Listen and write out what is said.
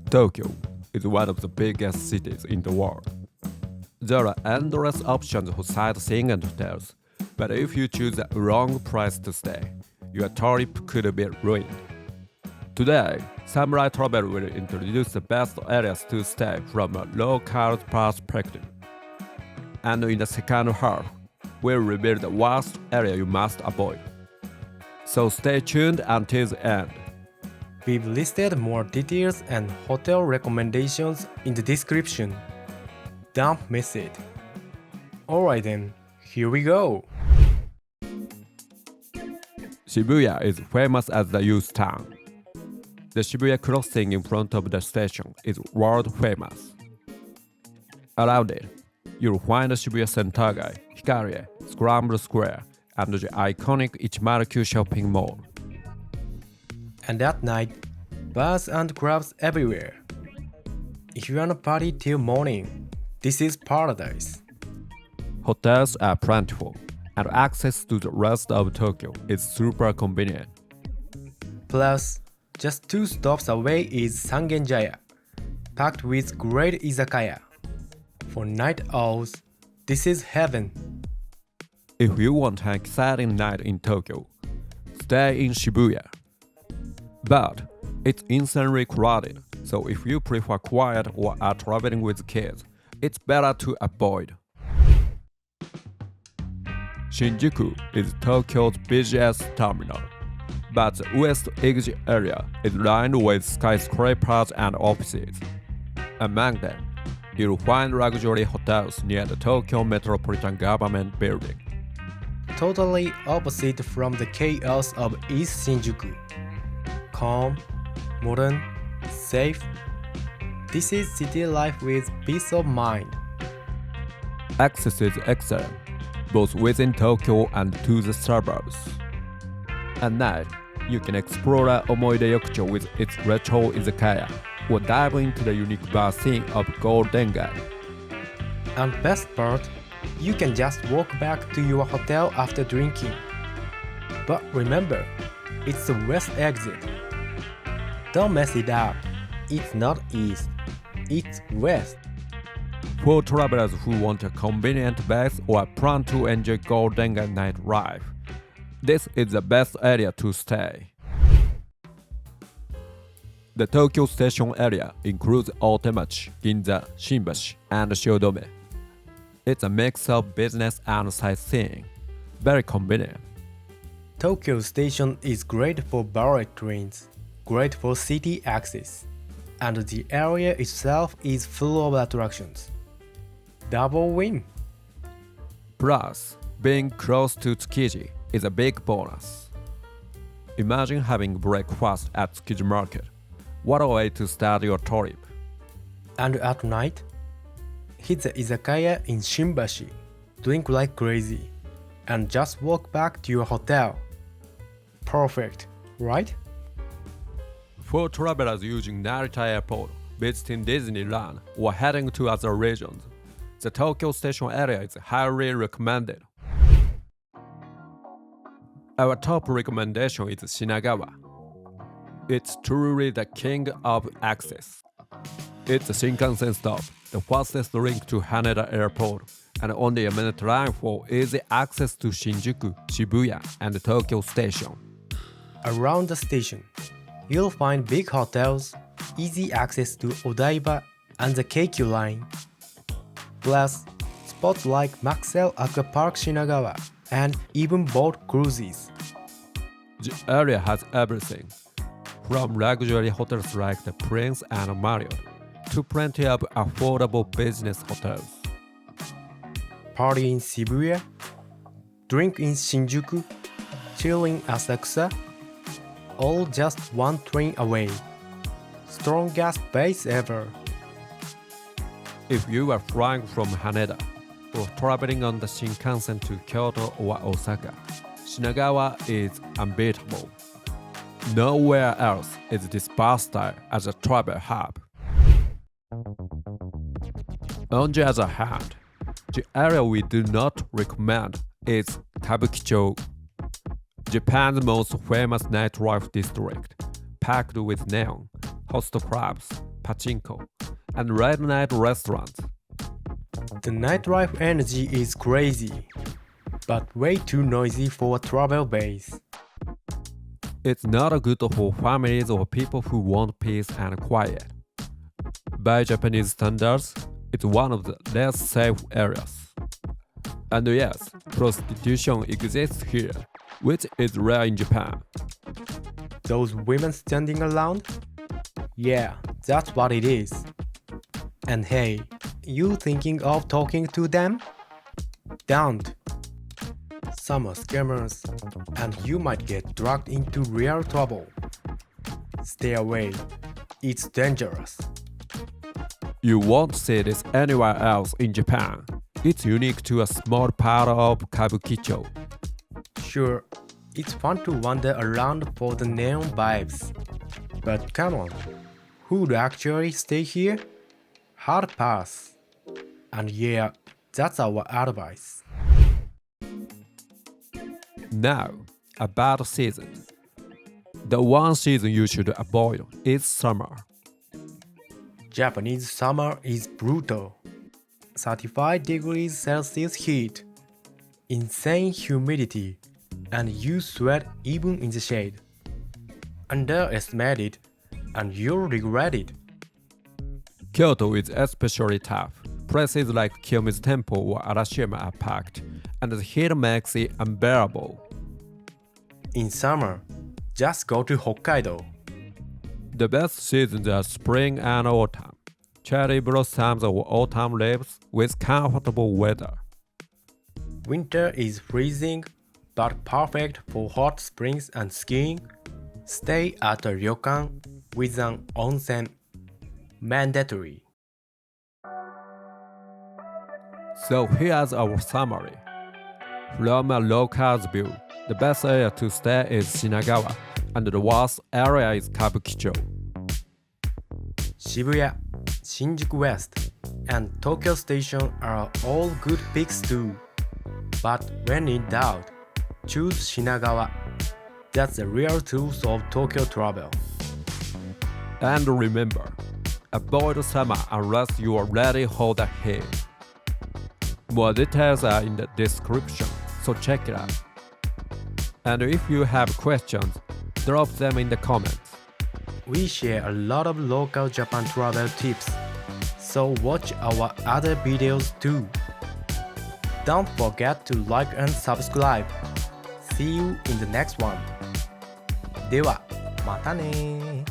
Tokyo is one of the biggest cities in the world. There are endless options for sightseeing and hotels, but if you choose the wrong place to stay, your trip could be ruined. Today, Samurai Travel will introduce the best areas to stay from a local perspective. And in the second half, we'll reveal the worst area you must avoid. So stay tuned until the end. We've listed more details and hotel recommendations in the description. Don't miss it. Alright then, here we go! Shibuya is famous as the youth town. The Shibuya crossing in front of the station is world famous. Around it, you'll find the Shibuya Sentai, Hikarie, Scramble Square, and the iconic Ichimaru-Q shopping mall. And at night, bars and clubs everywhere. If you wanna party till morning, this is paradise. Hotels are plentiful, and access to the rest of Tokyo is super convenient. Plus, just 2 stops away is Sangenjaya, packed with great izakaya. For night owls, this is heaven. If you want an exciting night in Tokyo, stay in Shibuya. But it's insanely crowded, so if you prefer quiet or are traveling with kids, it's better to avoid. Shinjuku is Tokyo's busiest terminal, but the west exit area is lined with skyscrapers and offices. Among them, you'll find luxury hotels near the Tokyo Metropolitan Government Building. Totally opposite from the chaos of East Shinjuku. Calm, modern, safe. This is city life with peace of mind. Access is excellent, both within Tokyo and to the suburbs. At night, you can explore Omoide Yokocho with its retro izakaya, or dive into the unique bar scene of Golden Gai. And best part, you can just walk back to your hotel after drinking. But remember, it's the west exit. Don't mess it up. It's not east, it's west. For travelers who want a convenient base or plan to enjoy Golden Gai nightlife, this is the best area to stay. The Tokyo Station area includes Otemachi, Ginza, Shinbashi, and Shiodome. It's a mix of business and sightseeing. Very convenient. Tokyo Station is great for bullet trains, great for city access, and the area itself is full of attractions. Double win! Plus, being close to Tsukiji is a big bonus. Imagine having breakfast at Tsukiji Market. What a way to start your trip. And at night, hit the izakaya in Shinbashi, drink like crazy, and just walk back to your hotel. Perfect, right? For travelers using Narita Airport, visiting Disneyland, or heading to other regions, the Tokyo Station area is highly recommended. Our top recommendation is Shinagawa. It's truly the king of access. It's a Shinkansen stop, the fastest link to Haneda Airport, and only a minute line for easy access to Shinjuku, Shibuya, and Tokyo Station. Around the station, you'll find big hotels, easy access to Odaiba and the Keikyu line. Plus, spots like Maxwell Aquapark Shinagawa and even boat cruises. The area has everything, from luxury hotels like the Prince and Marriott to plenty of affordable business hotels. Party in Shibuya, drink in Shinjuku, chill in Asakusa, all just one train away. Strongest base ever. If you are flying from Haneda or traveling on the Shinkansen to Kyoto or Osaka, Shinagawa is unbeatable. Nowhere else is this versatile as a travel hub. On the other hand, the area we do not recommend is Kabukicho, Japan's most famous nightlife district, packed with neon, host clubs, pachinko, and late night restaurants. The nightlife energy is crazy, but way too noisy for a travel base. It's not good for families or people who want peace and quiet. By Japanese standards, it's one of the less safe areas. And yes, prostitution exists here, which is rare in Japan. Those women standing around? Yeah, that's what it is. And hey, you thinking of talking to them? Don't. Some are scammers, and you might get dragged into real trouble. Stay away. It's dangerous. You won't see this anywhere else in Japan. It's unique to a small part of Kabukicho. Sure, it's fun to wander around for the neon vibes. But come on, who'd actually stay here? Hard pass. And yeah, that's our advice. Now, about seasons. The one season you should avoid is summer. Japanese summer is brutal. 35 degrees Celsius heat, insane humidity, and you sweat even in the shade. Underestimate it, and you'll regret it. Kyoto is especially tough. Places like Kiyomizu Temple or Arashiyama are packed, and the heat makes it unbearable. In summer, just go to Hokkaido. The best seasons are spring and autumn. Cherry blossoms or autumn leaves with comfortable weather. Winter is freezing, but perfect for hot springs and skiing. Stay at a ryokan with an onsen. Mandatory. So here's our summary. From a local's view, the best area to stay is Shinagawa, and the worst area is Kabukicho. Shibuya, Shinjuku West, and Tokyo Station are all good picks too. But when in doubt, choose Shinagawa. That's the real tools of Tokyo travel. And remember, avoid summer unless you already hold a heat. More details are in the description, so check it out. And if you have questions, drop them in the comments. We share a lot of local Japan travel tips, so watch our other videos too. Don't forget to like and subscribe. See you in the next one. では、またね